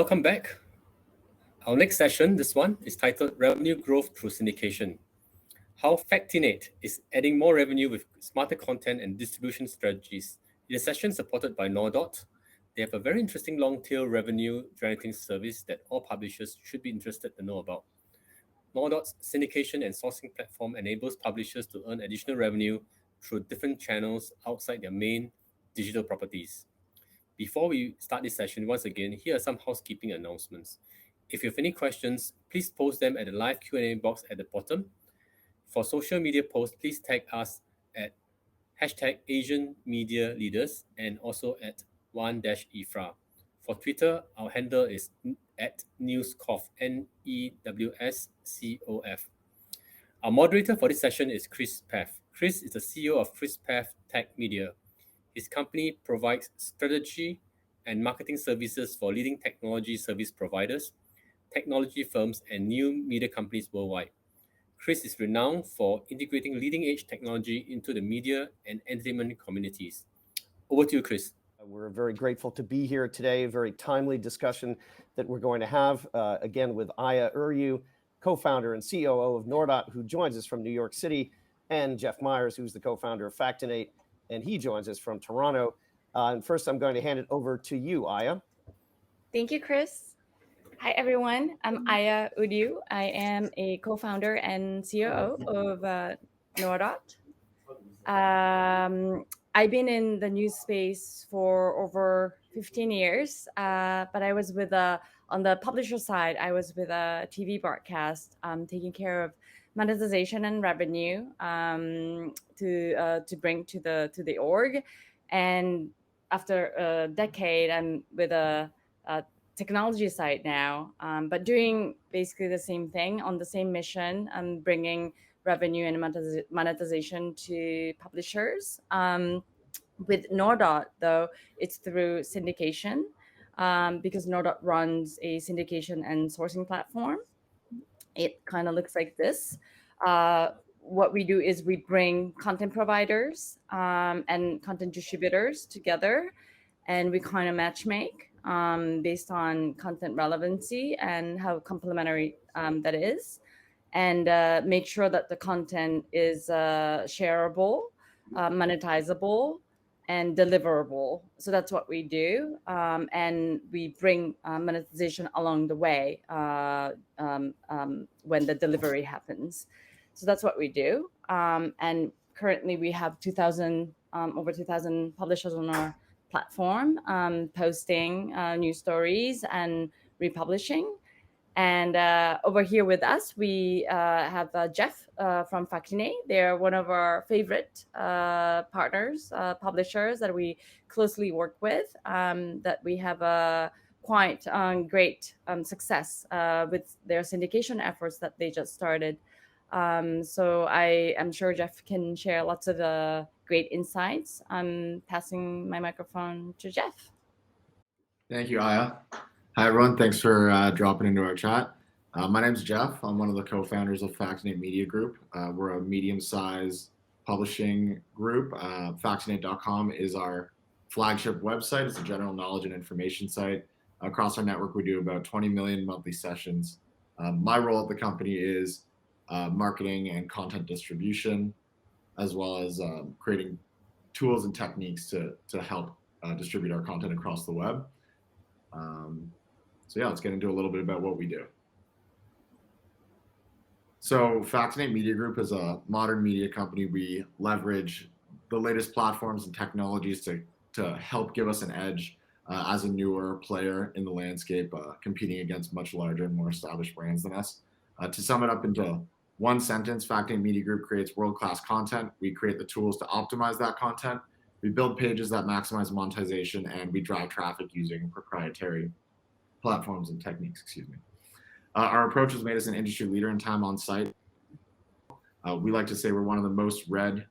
Welcome back. Our next session, this one, is titled Revenue Growth Through Syndication. How Factinate is adding more revenue with smarter content and distribution strategies. In a session supported by Nordot, they have a very interesting long-tail revenue generating service that all publishers should be interested to know about. Nordot's syndication and sourcing platform enables publishers to earn additional revenue through different channels outside their main digital properties. Before we start this session, once again, here are some housekeeping announcements. If you have any questions, please post them at the live Q&A box at the bottom. For social media posts, please tag us at #AsianMediaLeaders and also at WAN-IFRA. For Twitter, our handle is at Newscof, NEWSCOF. Our moderator for this session is Chris Path. Chris is the CEO of Chris Path Tech Media. His company provides strategy and marketing services for leading technology service providers, technology firms, and new media companies worldwide. Chris is renowned for integrating leading-edge technology into the media and entertainment communities. Over to you, Chris. We're very grateful to be here today. A very timely discussion that we're going to have, again, with Aya Uryu, co-founder and COO of Nordot, who joins us from New York City, and Jeff Myers, who's the co-founder of Factinate, and he joins us from Toronto. And first, I'm going to hand it over to you, Aya. Thank you, Chris. Hi, everyone. I'm Aya Uryu. I am a co-founder and COO of Nordot. I've been in the news space for over 15 years, but I was with on the publisher side, I was with a TV broadcast, taking care of monetization and revenue to bring to the org. And after a decade, I'm with a technology side now, but doing basically the same thing on the same mission and bringing revenue and monetization to publishers. With Nordot, though, it's through syndication because Nordot runs a syndication and sourcing platform. It kind of looks like this. What we do is we bring content providers and content distributors together, and we kind of matchmake based on content relevancy and how complementary that is, and make sure that the content is shareable, monetizable, and deliverable. So that's what we do. And we bring monetization along the way when the delivery happens. So that's what we do. And currently we have over 2,000 publishers on our platform, posting news stories and republishing. And over here with us, we have Jeff from Factinate. They're one of our favorite partners, publishers that we closely work with, that we have quite great success with their syndication efforts that they just started. So I am sure Jeff can share lots of great insights. I'm passing my microphone to Jeff. Thank you, Aya. Hi, everyone. Thanks for dropping into our chat. My name's Jeff. I'm one of the co-founders of Factinate Media Group. We're a medium-sized publishing group. Factinate.com is our flagship website. It's a general knowledge and information site. Across our network, we do about 20 million monthly sessions. My role at the company is marketing and content distribution, as well as creating tools and techniques to help distribute our content across the web. So yeah, let's get into a little bit about what we do. So Factinate Media Group is a modern media company. We leverage the latest platforms and technologies to help give us an edge as a newer player in the landscape, competing against much larger and more established brands than us. To sum it up into one sentence, Factinate Media Group creates world-class content. We create the tools to optimize that content. We build pages that maximize monetization, and we drive traffic using proprietary platforms and techniques, Our approach has made us an industry leader in time on site. We like to say we're one of the most read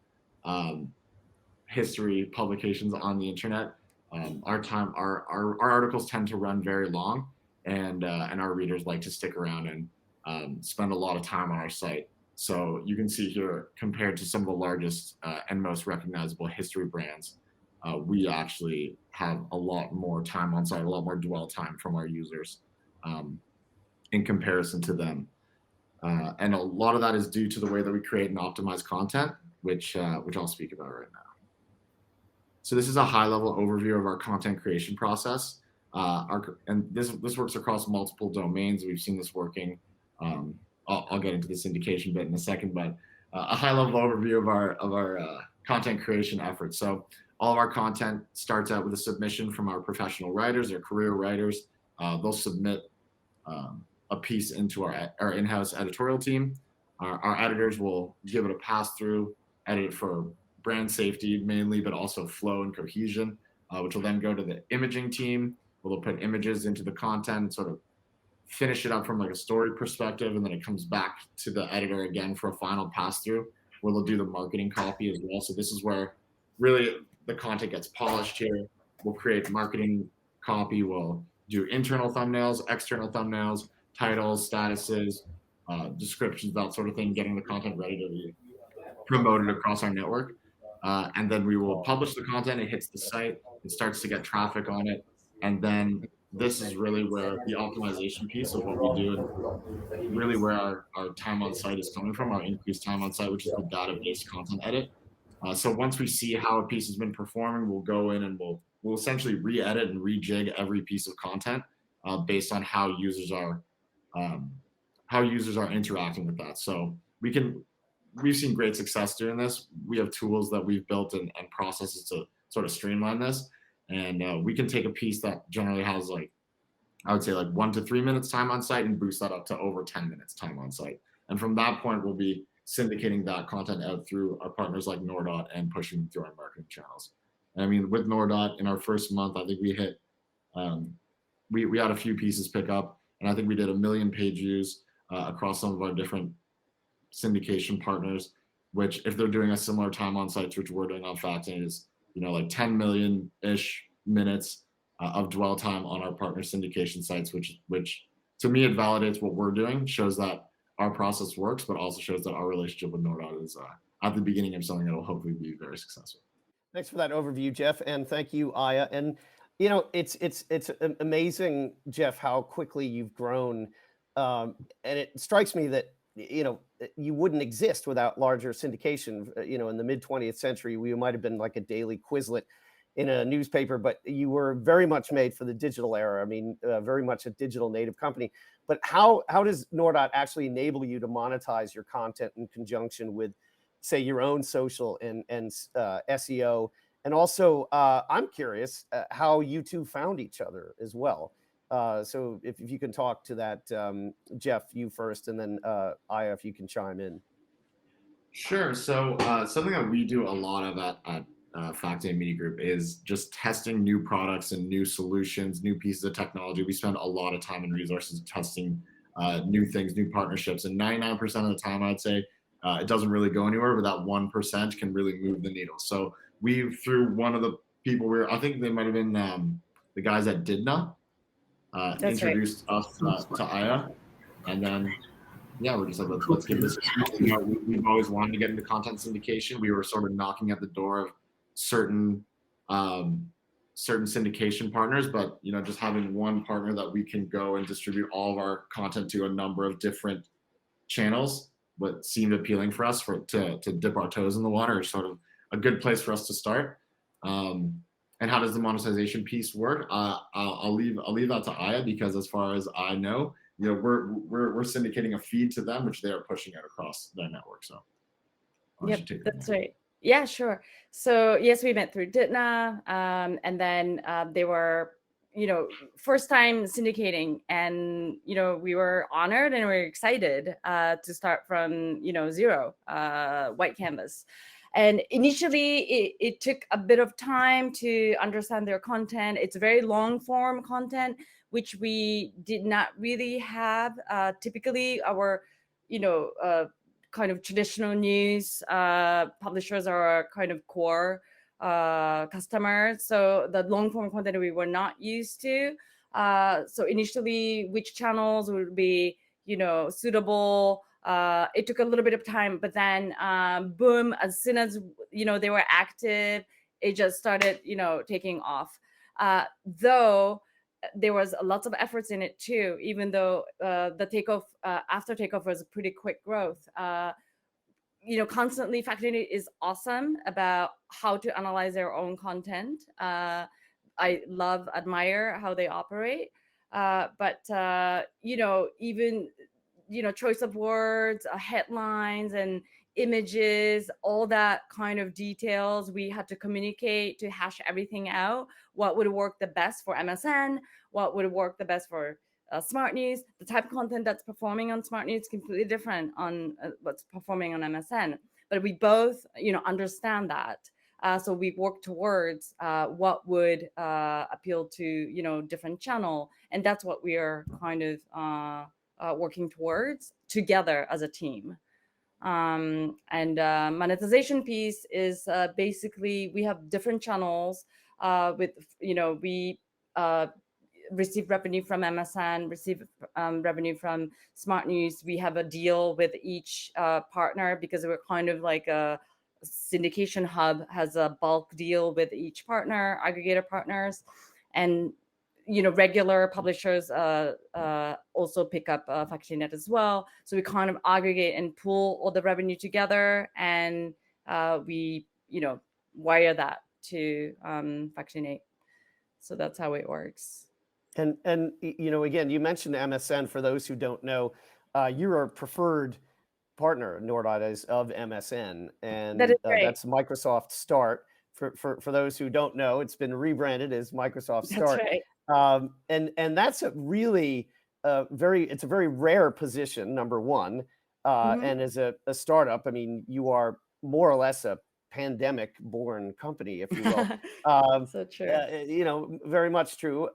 history publications on the internet. Our articles tend to run very long, and our readers like to stick around and spend a lot of time on our site. So you can see here, compared to some of the largest and most recognizable history brands, we actually have a lot more time on site, a lot more dwell time from our users in comparison to them. And a lot of that is due to the way that we create and optimize content, which I'll speak about right now. So this is a high-level overview of our content creation process. And this works across multiple domains. We've seen this working. I'll get into the syndication bit in a second, but a high-level overview of our content creation efforts. So all of our content starts out with a submission from our professional writers or career writers. They'll submit a piece into our in-house editorial team. Our editors will give it a pass-through, edit it for brand safety mainly, but also flow and cohesion, which will then go to the imaging team, where they'll put images into the content and sort of finish it up from like a story perspective, and then it comes back to the editor again for a final pass-through, where they'll do the marketing copy as well. So this is where really the content gets polished here. We'll create marketing copy, we'll do internal thumbnails, external thumbnails, titles, statuses, descriptions, that sort of thing, getting the content ready to be promoted across our network. And then we will publish the content, it hits the site, it starts to get traffic on it. And then this is really where the optimization piece of what we do, and really where our time on site is coming from, our increased time on site, which is the database content edit. So once we see how a piece has been performing, we'll go in and we'll essentially re-edit and rejig every piece of content based on how users are interacting with that. So we've seen great success doing this. We have tools that we've built and processes to sort of streamline this. And we can take a piece that generally has I would say 1 to 3 minutes time on site and boost that up to over 10 minutes time on site. And from that point, we'll be syndicating that content out through our partners like Nordot and pushing through our marketing channels. And I mean, with Nordot in our first month, I think we hit, we had a few pieces pick up, and I think we did 1 million page views across some of our different syndication partners, which if they're doing a similar time on sites, which we're doing on Factinate, is 10 million-ish minutes of dwell time on our partner syndication sites, which to me, it validates what we're doing, shows that our process works, but also shows that our relationship with Nordot is at the beginning of something that will hopefully be very successful. Thanks for that overview, Jeff, and thank you, Aya. And it's amazing, Jeff, how quickly you've grown, and it strikes me that you wouldn't exist without larger syndication. In the mid 20th century, we might have been like a daily Quizlet in a newspaper, but you were very much made for the digital era. I mean, very much a digital native company. But how does Nordot actually enable you to monetize your content in conjunction with, say, your own social and SEO? And also, I'm curious how you two found each other as well. So if you can talk to that, Jeff, you first, and then Aya, if you can chime in. Sure. So something that we do a lot of at Factinate Media Group is just testing new products and new solutions, new pieces of technology. We spend a lot of time and resources testing new things, new partnerships, and 99% of the time, I'd say it doesn't really go anywhere, but that 1% can really move the needle. So through one of the people I think they might have been the guys at Didna, introduced us to Aya, and then we're just like, let's give this a shot. We've always wanted to get into content syndication. We were sort of knocking at the door of certain syndication partners, but just having one partner that we can go and distribute all of our content to a number of different channels, what seemed appealing for us to dip our toes in the water, is sort of a good place for us to start. And how does the monetization piece work? I'll leave that to Aya, because as far as I know, we're syndicating a feed to them, which they are pushing out across their network. So yep, that's right. Yeah, sure. So yes, we met through Didna, and then they were, first time syndicating, and we were honored and we were excited to start from zero, white canvas. And initially, it took a bit of time to understand their content. It's very long form content, which we did not really have. Typically, our, kind of traditional news publishers are our kind of core customers. So the long form content we were not used to. So initially, which channels would be, suitable. It took a little bit of time, but then boom, as soon as they were active it just started, taking off. Though there was lots of efforts in it too, even though the takeoff after takeoff was a pretty quick growth. Constantly Factinate is awesome about how to analyze their own content. I admire how they operate. But even choice of words, headlines, and images, all that kind of details, we had to communicate to hash everything out. What would work the best for MSN? What would work the best for Smart News? The type of content that's performing on Smart News is completely different on what's performing on MSN. But we both, understand that. So we work towards what would appeal to, different channel. And that's what we are kind of working towards together as a team. And monetization piece is basically we have different channels with, we receive revenue from MSN, receive revenue from Smart News. We have a deal with each partner because we're kind of like a syndication hub, has a bulk deal with each partner, aggregator partners, and regular publishers also pick up Factinate as well. So we kind of aggregate and pool all the revenue together, and we wire that to Factinate. So that's how it works. And again, you mentioned MSN. For those who don't know, you're a preferred partner, Nordot is, of MSN, and That is right. that's Microsoft Start. For those who don't know, it's been rebranded as Microsoft Start. That's right. And that's a really it's a very rare position, number one. And as a startup, I mean, you are more or less a pandemic-born company, if you will. So true. Very much true.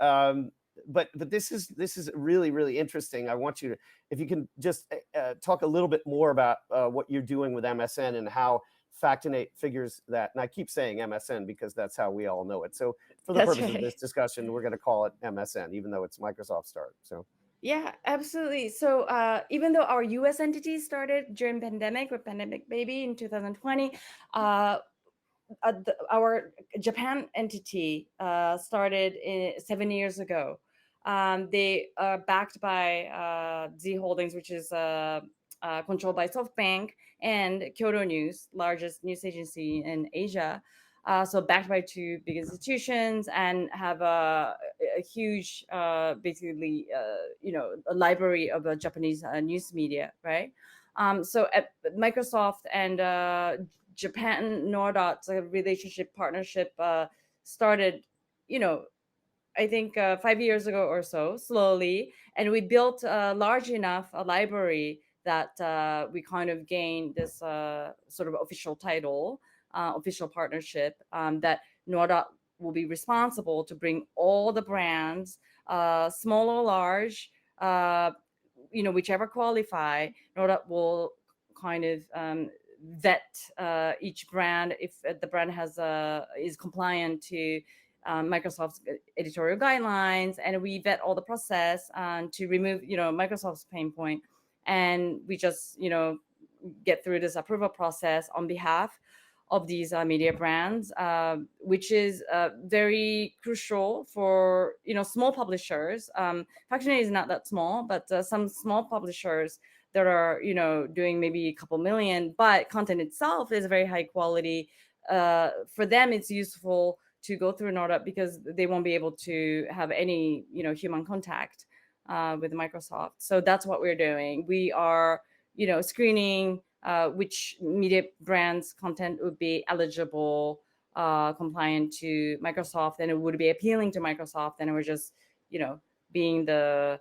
But this is really, really interesting. I want you to, if you can just talk a little bit more about what you're doing with MSN and how Factinate figures that. And I keep saying MSN because that's how we all know it. So for the purpose of this discussion, we're going to call it MSN, even though it's Microsoft Start. So yeah, absolutely. So even though our US entity started during pandemic with Pandemic Baby in 2020, our Japan entity started 7 years ago. They are backed by Z Holdings, which is controlled by SoftBank, and Kyoto News, largest news agency in Asia. So backed by two big institutions and have a huge, basically, a library of Japanese news media, right? So at Microsoft and Japan Nordot's relationship partnership started, I think 5 years ago or so, slowly. And we built a large enough library that we kind of gained this sort of official title, official partnership, that Nordot will be responsible to bring all the brands, small or large, whichever qualify. Nordot will kind of vet each brand if the brand is compliant to Microsoft's editorial guidelines, and we vet all the process to remove Microsoft's pain point, and we just get through this approval process on behalf of these media brands, which is very crucial for small publishers. Factinate is not that small, but some small publishers that are doing maybe a couple million, but content itself is very high quality. For them, it's useful to go through Nordot because they won't be able to have any human contact with Microsoft. So that's what we're doing. We are screening which media brands content would be eligible, compliant to Microsoft, and it would be appealing to Microsoft, and we're just being the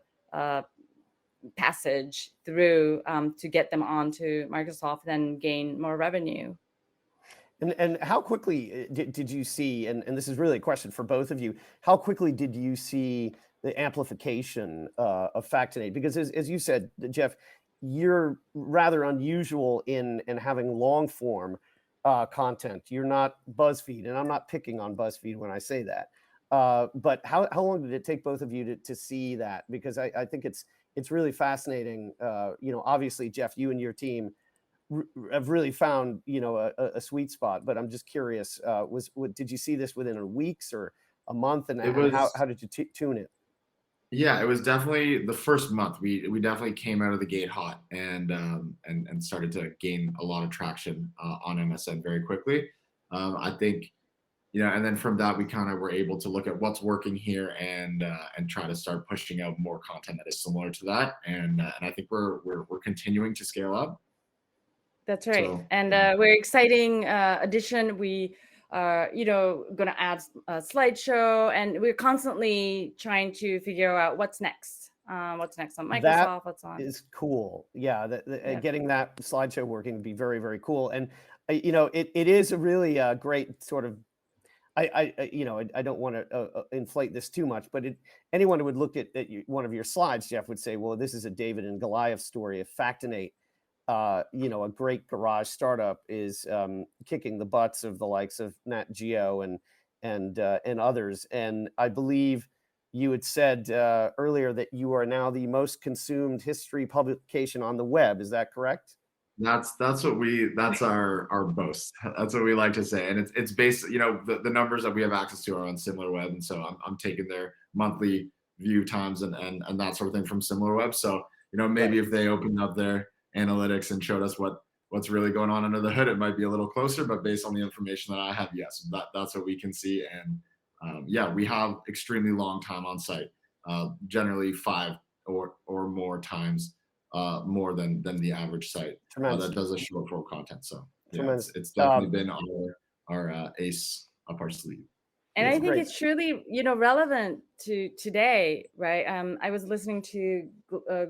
passage through to get them onto Microsoft and gain more revenue. And how quickly did you see, and this is really a question for both of you, how quickly did you see the amplification of Factinate? Because as you said, Jeff, you're rather unusual in having long form content. You're not BuzzFeed, and I'm not picking on BuzzFeed when I say that. But how long did it take both of you to see that? Because I think it's really fascinating. Obviously, Jeff, you and your team have really found, you know, a sweet spot. But I'm just curious, did you see this within a weeks or a month, and how did you tune it? Yeah, it was definitely the first month. We definitely came out of the gate hot and started to gain a lot of traction on MSN very quickly. I think, you know, and then from that we kind of were able to look at what's working here and try to start pushing out more content that is similar to that. And I think we're continuing to scale up. That's right. So, and we're exciting addition. We are, you know, going to add a slideshow, and we're constantly trying to figure out what's next. What's next on Microsoft? What's on? Is cool. Yeah, Yeah. Getting that slideshow working would be very, very cool. And you know, it is a really great sort of. You know, I don't want to inflate this too much, but anyone who would look at one of your slides, Jeff, would say, well, this is a David and Goliath story of Factinate. You know, a great garage startup is kicking the butts of the likes of Nat Geo and others. And I believe you had said earlier that you are now the most consumed history publication on the web. Is that correct? that's our boast. That's what we like to say, and it's based, you know, the numbers that we have access to are on SimilarWeb, and so I'm taking their monthly view times and that sort of thing from SimilarWeb. So, you know, maybe if they opened up their analytics and showed us what's really going on under the hood, it might be a little closer. But based on the information that I have, yes, that's what we can see. And yeah, we have extremely long time on site, generally 5 or more times more than the average site that does a short form content. So yeah, it's definitely been our ace up our sleeve. And I think it's truly, you know, relevant to today, right? I was listening to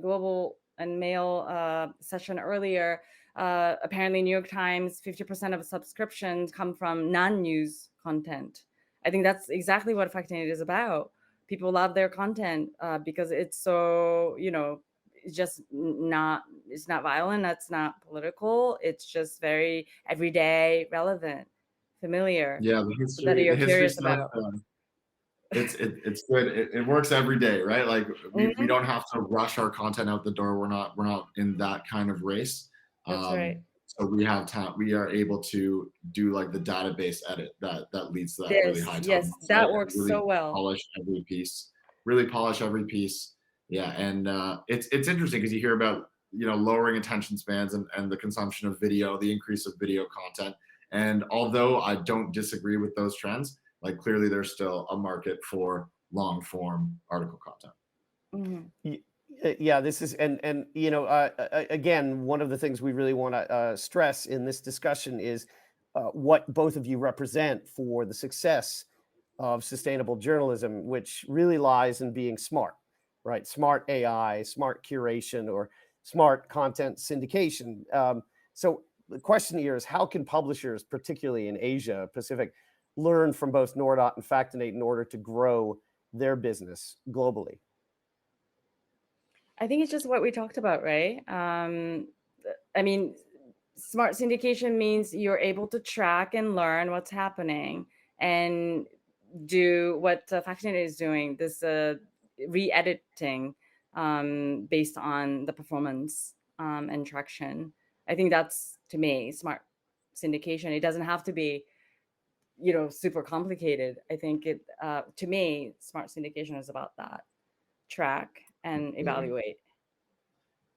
Global and Mail session earlier. Apparently, New York Times, 50% of subscriptions come from non-news content. I think that's exactly what Factinate is about. People love their content because it's so, you know, it's just it's not violent, it's not political, it's just very everyday, relevant, familiar. Yeah, the history, that you're curious about. It's good. It works every day, right? Like we don't have to rush our content out the door. We're not in that kind of race. That's right. So we have time. We are able to do like the database edit that leads to that really high time. Yes, that works really so well. Polish every piece. Yeah, and it's interesting because you hear about, you know, lowering attention spans and the consumption of video, the increase of video content. And although I don't disagree with those trends, like clearly there's still a market for long form article content. Mm-hmm. Yeah, this is, and you know, again, one of the things we really want to stress in this discussion is what both of you represent for the success of sustainable journalism, which really lies in being smart, right? Smart AI, smart curation, or smart content syndication. So the question here is, how can publishers, particularly in Asia Pacific, learn from both Nordot and Factinate in order to grow their business globally? I think it's just what we talked about, right? I mean, smart syndication means you're able to track and learn what's happening and do what Factinate is doing, this re-editing based on the performance and traction. I think that's, to me, smart syndication. It doesn't have to be, you know, super complicated. I think it, to me, smart syndication is about that. Track and evaluate.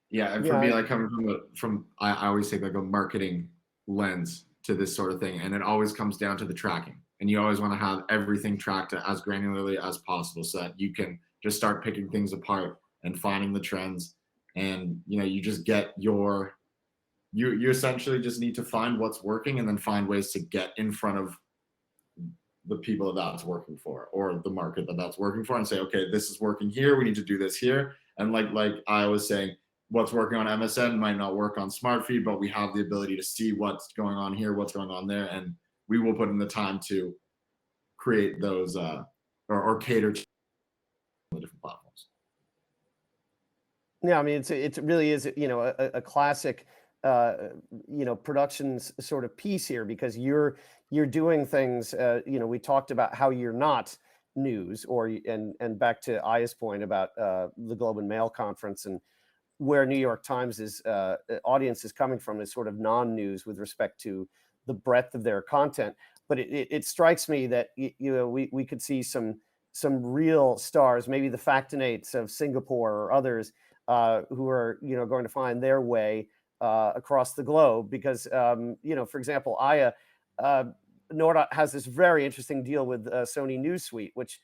Yeah, and for me, like coming from I always take like a marketing lens to this sort of thing, and it always comes down to the tracking. And you always want to have everything tracked as granularly as possible, so that you can just start picking things apart and finding the trends. And you know, you just get you essentially just need to find what's working and then find ways to get in front of the people that's working for, or the market that's working for, and say, okay, this is working here, we need to do this here. And like I was saying, what's working on MSN might not work on SmartFeed, but we have the ability to see what's going on here, what's going on there, and we will put in the time to create those or cater to the different platforms. Yeah, I mean, it really is, you know, a classic you know, productions sort of piece here, because you're doing things, you know, we talked about how you're not news, or and back to Aya's point about the Globe and Mail conference, and where New York Times is audience is coming from is sort of non-news with respect to the breadth of their content. But it strikes me that we could see some real stars, maybe the Factinates of Singapore or others, who are going to find their way across the globe. Because for example, Aya, Nordot has this very interesting deal with Sony News Suite, which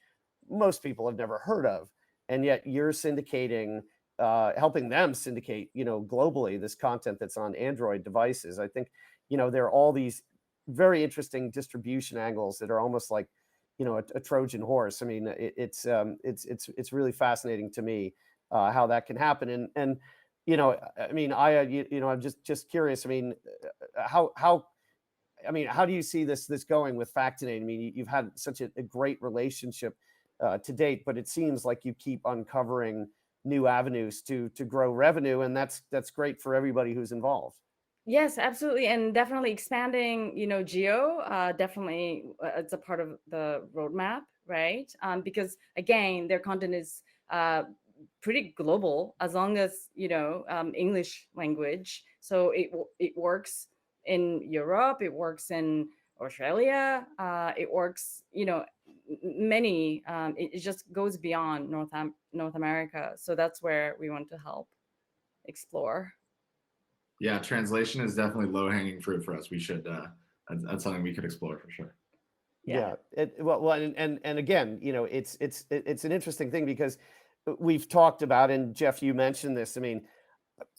most people have never heard of, and yet you're syndicating, helping them syndicate, globally, this content that's on Android devices. I think there are all these very interesting distribution angles that are almost like a Trojan horse. I mean, it's really fascinating to me how that can happen. And I mean, I'm just curious. I mean, how do you see this going with Factinate? I mean, you've had such a great relationship to date, but it seems like you keep uncovering new avenues to grow revenue, and that's great for everybody who's involved. Yes, absolutely. And definitely expanding, geo, definitely it's a part of the roadmap, right? Because again, their content is pretty global, as long as, English language. So it works in Europe, it works in Australia, it works, many, it just goes beyond North America. So that's where we want to help explore. Yeah, translation is definitely low-hanging fruit for us. We should that's something we could explore for sure. Yeah. Well, and again, it's an interesting thing, because we've talked about, and Jeff, you mentioned this. I mean,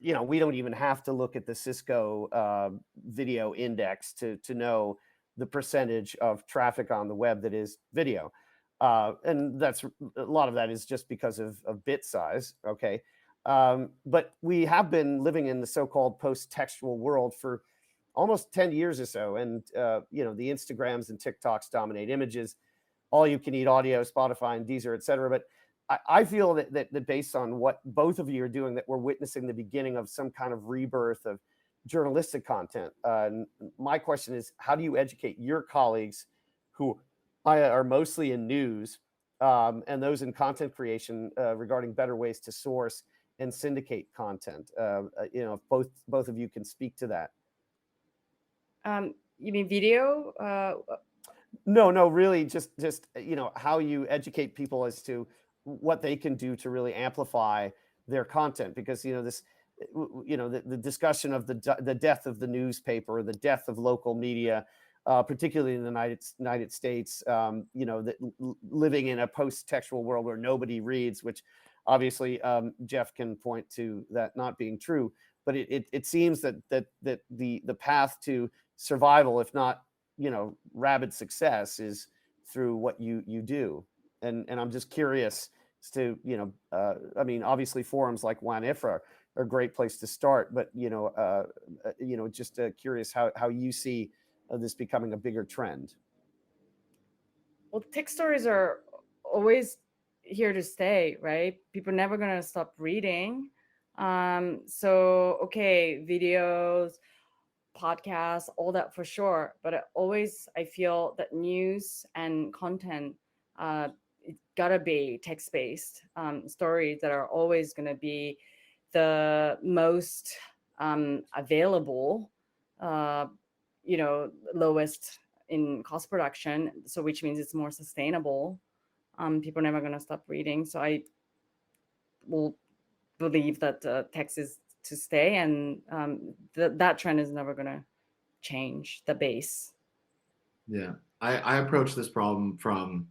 we don't even have to look at the Cisco video index to know the percentage of traffic on the web that is video, and that's a lot of that is just because of bit size. Okay. But we have been living in the so-called post-textual world for almost 10 years or so. And, the Instagrams and TikToks dominate images, all you can eat audio, Spotify and Deezer, et cetera. But I feel that based on what both of you are doing, that we're witnessing the beginning of some kind of rebirth of journalistic content. My question is, how do you educate your colleagues who are mostly in news and those in content creation regarding better ways to source and syndicate content? If both of you can speak to that. You mean video? No, really, just how you educate people as to what they can do to really amplify their content, because this, the discussion of the death of the newspaper, the death of local media, particularly in the United States, that living in a post-textual world where nobody reads, which obviously Jeff can point to that not being true, but it seems that the path to survival, if not rabid success, is through what you do. And I'm just curious as to I mean, obviously forums like WAN-IFRA are a great place to start, but just curious how you see this becoming a bigger trend. Well, tech stories are always here to stay, right? People are never going to stop reading. So, okay, videos, podcasts, all that for sure. But I feel that news and content, it gotta be text-based stories that are always going to be the most available, lowest in cost production. So which means it's more sustainable. People are never going to stop reading. So I will believe that text is to stay, and that trend is never going to change the base. Yeah, I approach this problem from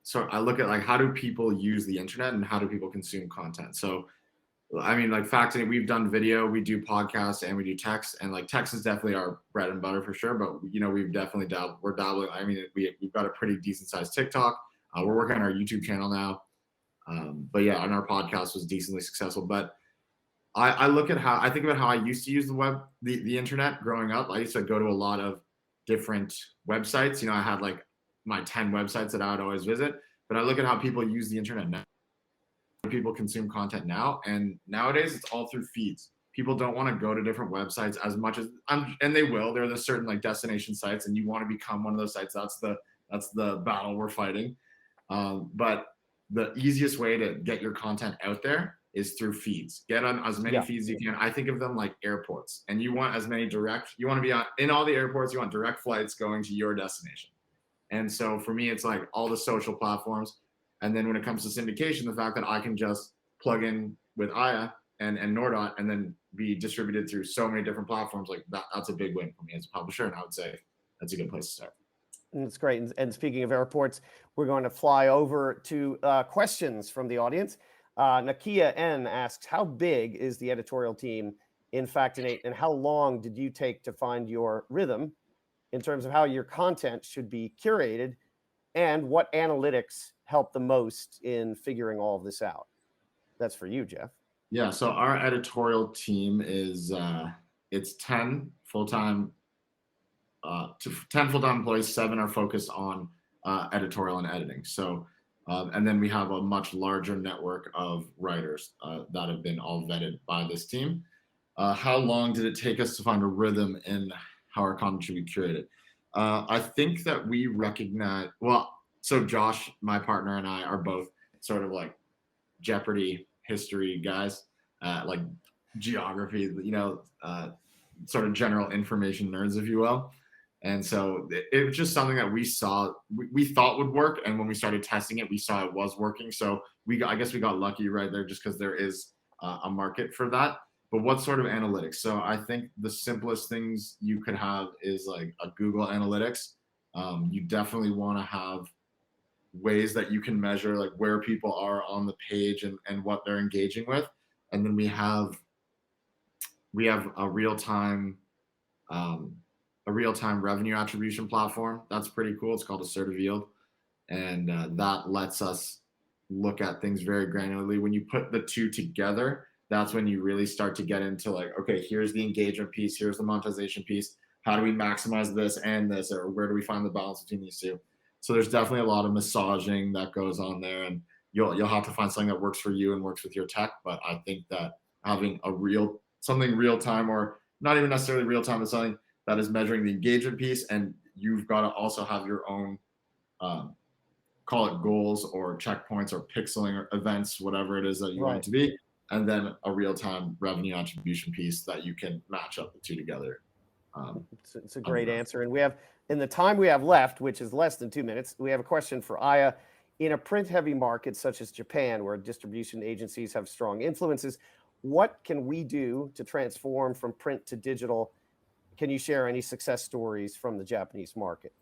so I look at like, how do people use the internet and how do people consume content? So I mean, like Factinate, we've done video, we do podcasts, and we do text, and like text is definitely our bread and butter for sure. But we've definitely we're dabbling. I mean, we've got a pretty decent sized TikTok. We're working on our YouTube channel now. But yeah, and our podcast was decently successful. But I look at I think about how I used to use the web, the internet growing up. I used to go to a lot of different websites. I had like my 10 websites that I would always visit. But I look at how people use the internet now. People consume content now, and nowadays it's all through feeds. People don't want to go to different websites as much as, and they will. There are the certain like destination sites, and you want to become one of those sites. That's the battle we're fighting. But the easiest way to get your content out there is through feeds. Get on as many feeds as you can. I think of them like airports, and you want as many you want to be in all the airports, you want direct flights going to your destination. And so for me, it's like all the social platforms. And then when it comes to syndication, the fact that I can just plug in with Aya and Nordot and then be distributed through so many different platforms, like that's a big win for me as a publisher. And I would say that's a good place to start. That's great. And speaking of airports, we're going to fly over to questions from the audience. Nakia N asks, how big is the editorial team in Factinate, and how long did you take to find your rhythm in terms of how your content should be curated, and what analytics help the most in figuring all of this out? That's for you, Jeff. Yeah, so our editorial team is it's 10 full-time 10 full-time employees. 7 are focused on editorial and editing. So and then we have a much larger network of writers that have been all vetted by this team. How long did it take us to find a rhythm in how our content should be curated? I think that we recognize, so Josh, my partner, and I are both sort of like Jeopardy history guys, like geography, sort of general information nerds, if you will. And so it was just something that we thought would work. And when we started testing it, we saw it was working. So I guess we got lucky right there, just because there is a market for that. But what sort of analytics? So I think the simplest things you could have is like a Google Analytics. You definitely want to have ways that you can measure like where people are on the page and what they're engaging with. And then we have a real-time revenue attribution platform. That's pretty cool. It's called Assertive Yield. And that lets us look at things very granularly. When you put the two together, that's when you really start to get into like, okay, here's the engagement piece, here's the monetization piece. How do we maximize this and this, or where do we find the balance between these two? So there's definitely a lot of massaging that goes on there, and you'll have to find something that works for you and works with your tech. But I think that having something real time, or not even necessarily real time, but something that is measuring the engagement piece, and you've got to also have your own call it goals or checkpoints or pixeling or events, whatever it is that you want it to be, and then a real-time revenue attribution piece that you can match up the two together. It's a great answer. And we have, in the time we have left, which is less than 2 minutes, we have a question for Aya. In a print-heavy market such as Japan, where distribution agencies have strong influences, what can we do to transform from print to digital? Can you share any success stories from the Japanese market?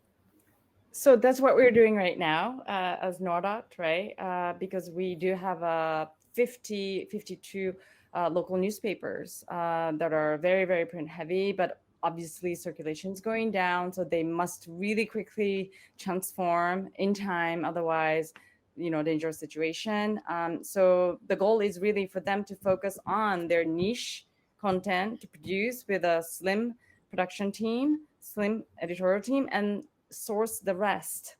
So that's what we're doing right now as Nordot, right? Because we do have 52 local newspapers that are very, very print heavy, but obviously circulation is going down. So they must really quickly transform in time. Otherwise, dangerous situation. So the goal is really for them to focus on their niche content to produce with a slim production team, slim editorial team, and source the rest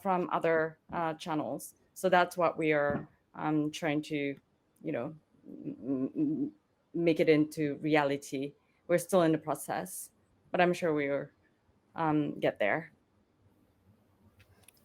from other channels. So that's what we are trying to, make it into reality. We're still in the process, but I'm sure we will get there.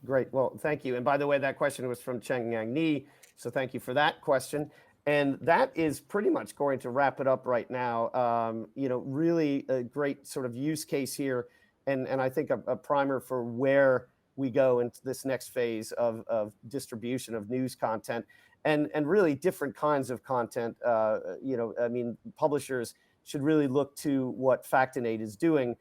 Great. Well, thank you. And by the way, that question was from Cheng Yang Ni. So thank you for that question. And that is pretty much going to wrap it up right now. Really a great sort of use case here. And I think a primer for where we go into this next phase of distribution of news content and really different kinds of content. Publishers should really look to what Factinate is doing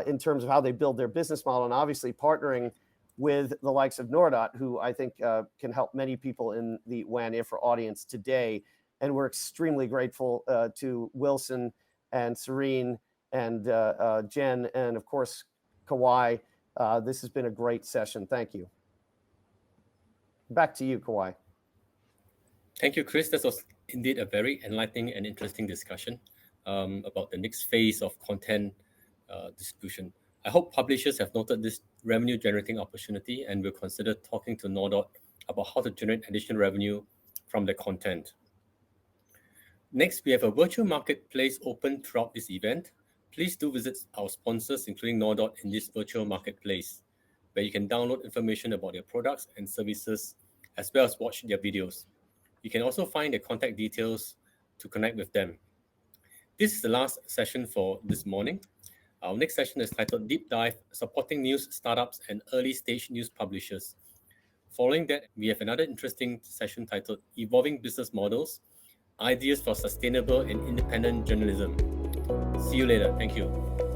in terms of how they build their business model, and obviously partnering with the likes of Nordot, who I think can help many people in the WAN-IFRA audience today. And we're extremely grateful to Wilson and Serene and Jen, and of course, Kawai. This has been a great session. Thank you. Back to you, Kawai. Thank you, Chris. This was indeed a very enlightening and interesting discussion about the next phase of content distribution. I hope publishers have noted this revenue-generating opportunity and will consider talking to Nordot about how to generate additional revenue from the content. Next, we have a virtual marketplace open throughout this event. Please do visit our sponsors, including Nordot, in this virtual marketplace, where you can download information about their products and services, as well as watch their videos. You can also find their contact details to connect with them. This is the last session for this morning. Our next session is titled Deep Dive, Supporting News Startups and Early Stage News Publishers. Following that, we have another interesting session titled Evolving Business Models, Ideas for Sustainable and Independent Journalism. See you later. Thank you.